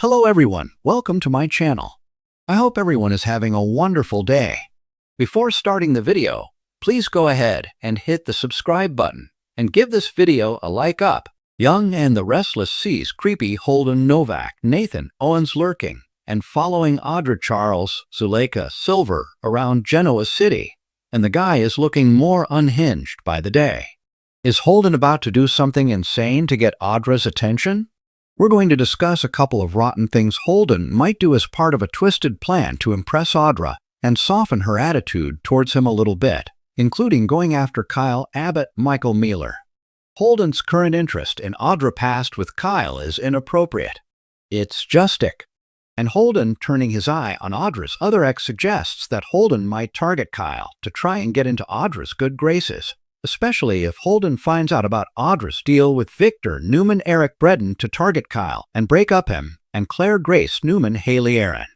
Hello everyone, welcome to my channel. I hope everyone is having a wonderful day. Before starting the video, please go ahead and hit the subscribe button and give this video a like up. Young and the Restless sees creepy Holden Novak, Nathan Owens lurking and following Audra Charles, Zuleika Silver around Genoa City, and the guy is looking more unhinged by the day. Is Holden about to do something insane to get Audra's attention? We're going to discuss a couple of rotten things Holden might do as part of a twisted plan to impress Audra and soften her attitude towards him a little bit, including going after Kyle Abbott Michael Mealer. Holden's current interest in Audra past with Kyle is inappropriate. It's justic. And Holden turning his eye on Audra's other ex suggests that Holden might target Kyle to try and get into Audra's good graces, especially if Holden finds out about Audra's deal with Victor Newman Eric Bredin to target Kyle and break up him and Claire Grace Newman Haley Aaron.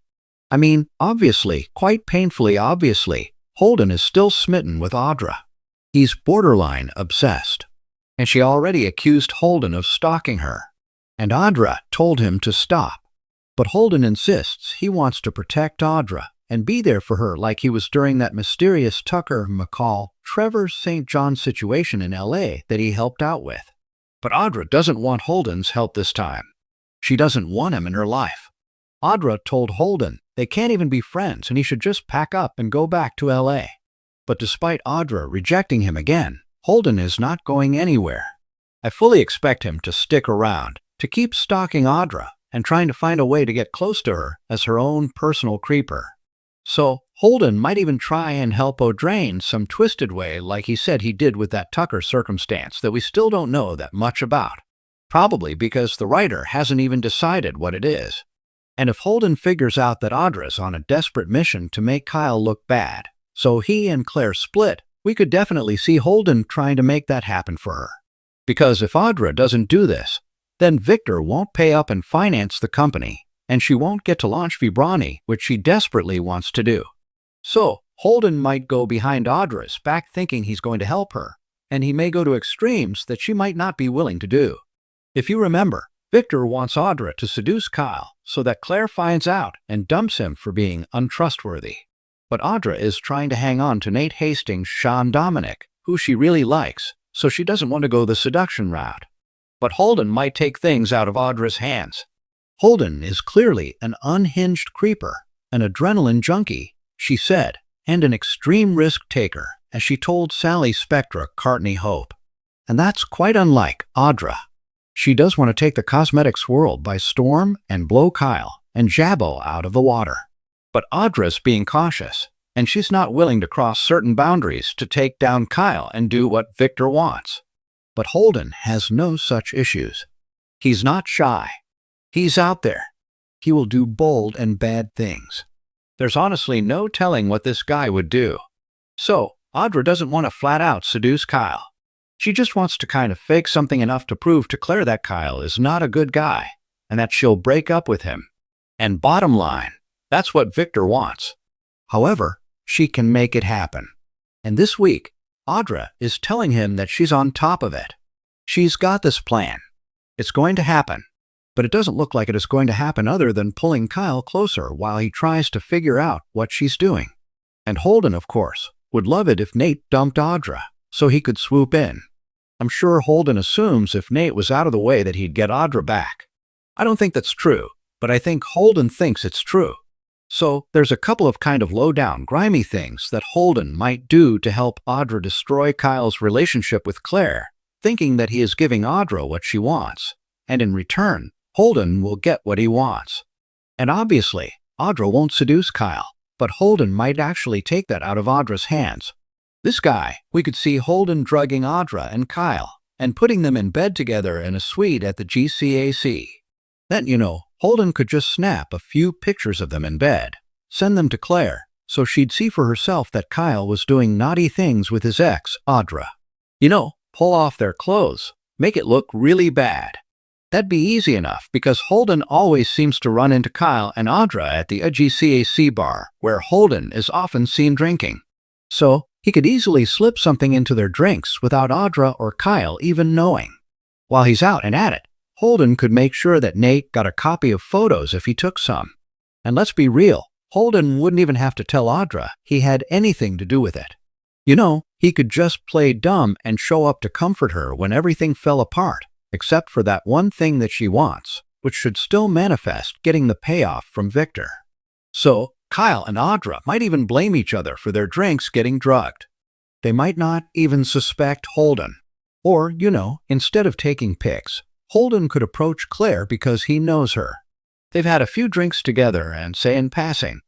I mean, obviously, quite painfully obviously, Holden is still smitten with Audra. He's borderline obsessed. And she already accused Holden of stalking her. And Audra told him to stop. But Holden insists he wants to protect Audra and be there for her like he was during that mysterious Tucker McCall Trevor St. John situation in LA that he helped out with. But Audra doesn't want Holden's help this time. She doesn't want him in her life. Audra told Holden they can't even be friends and he should just pack up and go back to LA. But despite Audra rejecting him again, Holden is not going anywhere. I fully expect him to stick around, to keep stalking Audra and trying to find a way to get close to her as her own personal creeper. So, Holden might even try and help Audra in some twisted way like he said he did with that Tucker circumstance that we still don't know that much about. Probably because the writer hasn't even decided what it is. And if Holden figures out that Audra's on a desperate mission to make Kyle look bad, so he and Claire split, we could definitely see Holden trying to make that happen for her. Because if Audra doesn't do this, then Victor won't pay up and finance the company, and she won't get to launch Vibrani, which she desperately wants to do. So, Holden might go behind Audra's back thinking he's going to help her, and he may go to extremes that she might not be willing to do. If you remember, Victor wants Audra to seduce Kyle so that Claire finds out and dumps him for being untrustworthy. But Audra is trying to hang on to Nate Hastings' Sean Dominic, who she really likes, so she doesn't want to go the seduction route. But Holden might take things out of Audra's hands. Holden is clearly an unhinged creeper, an adrenaline junkie, she said, and an extreme risk taker, as she told Sally Spectra Cartney Hope. And that's quite unlike Audra. She does want to take the cosmetics world by storm and blow Kyle and Jabbo out of the water. But Audra's being cautious, and she's not willing to cross certain boundaries to take down Kyle and do what Victor wants. But Holden has no such issues. He's not shy. He's out there. He will do bold and bad things. There's honestly no telling what this guy would do. So, Audra doesn't want to flat out seduce Kyle. She just wants to kind of fake something enough to prove to Claire that Kyle is not a good guy, and that she'll break up with him. And bottom line, that's what Victor wants. However, she can make it happen. And this week, Audra is telling him that she's on top of it. She's got this plan. It's going to happen. But it doesn't look like it is going to happen other than pulling Kyle closer while he tries to figure out what she's doing. And Holden, of course, would love it if Nate dumped Audra, so he could swoop in. I'm sure Holden assumes if Nate was out of the way that he'd get Audra back. I don't think that's true, but I think Holden thinks it's true. So there's a couple of kind of low-down, grimy things that Holden might do to help Audra destroy Kyle's relationship with Claire, thinking that he is giving Audra what she wants, and in return, Holden will get what he wants. And obviously, Audra won't seduce Kyle, but Holden might actually take that out of Audra's hands. This guy, we could see Holden drugging Audra and Kyle, and putting them in bed together in a suite at the GCAC. Then, Holden could just snap a few pictures of them in bed, send them to Claire, so she'd see for herself that Kyle was doing naughty things with his ex, Audra. Pull off their clothes, make it look really bad. That'd be easy enough because Holden always seems to run into Kyle and Audra at the GCAC bar, where Holden is often seen drinking. So, he could easily slip something into their drinks without Audra or Kyle even knowing. While he's out and at it, Holden could make sure that Nate got a copy of photos if he took some. And let's be real, Holden wouldn't even have to tell Audra he had anything to do with it. You know, he could just play dumb and show up to comfort her when everything fell apart, except for that one thing that she wants, which should still manifest getting the payoff from Victor. So, Kyle and Audra might even blame each other for their drinks getting drugged. They might not even suspect Holden. Or, you know, instead of taking pics, Holden could approach Claire because he knows her. They've had a few drinks together and say in passing,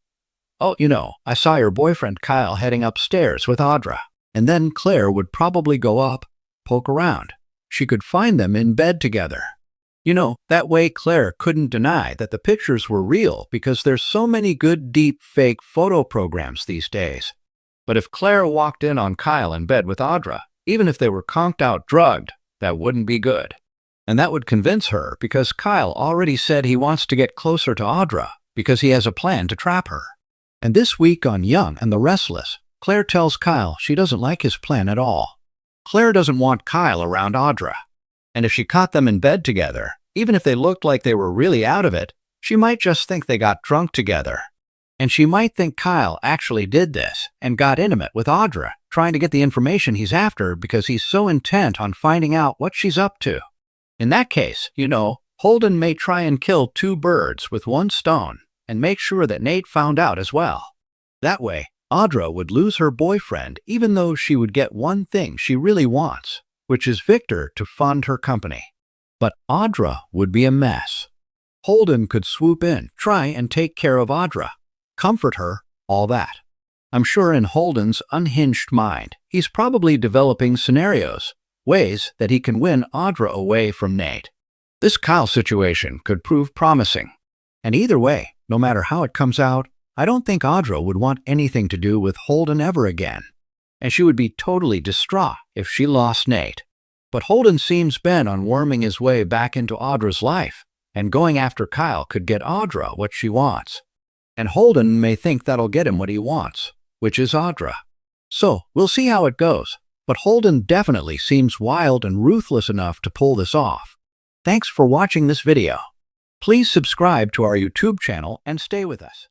"Oh, you know, I saw your boyfriend Kyle heading upstairs with Audra." And then Claire would probably go up, poke around. She could find them in bed together. You know, that way Claire couldn't deny that the pictures were real because there's so many good deep fake photo programs these days. But if Claire walked in on Kyle in bed with Audra, even if they were conked out drugged, that wouldn't be good. And that would convince her because Kyle already said he wants to get closer to Audra because he has a plan to trap her. And this week on Young and the Restless, Claire tells Kyle she doesn't like his plan at all. Claire doesn't want Kyle around Audra. And if she caught them in bed together, even if they looked like they were really out of it, she might just think they got drunk together. And she might think Kyle actually did this and got intimate with Audra, trying to get the information he's after because he's so intent on finding out what she's up to. In that case, you know, Holden may try and kill two birds with one stone and make sure that Nate found out as well. That way, Audra would lose her boyfriend even though she would get one thing she really wants, which is Victor to fund her company. But Audra would be a mess. Holden could swoop in, try and take care of Audra, comfort her, all that. I'm sure in Holden's unhinged mind, he's probably developing scenarios, ways that he can win Audra away from Nate. This Kyle situation could prove promising. And either way, no matter how it comes out, I don't think Audra would want anything to do with Holden ever again. And she would be totally distraught if she lost Nate. But Holden seems bent on worming his way back into Audra's life, and going after Kyle could get Audra what she wants. And Holden may think that'll get him what he wants, which is Audra. So, we'll see how it goes. But Holden definitely seems wild and ruthless enough to pull this off. Thanks for watching this video. Please subscribe to our YouTube channel and stay with us.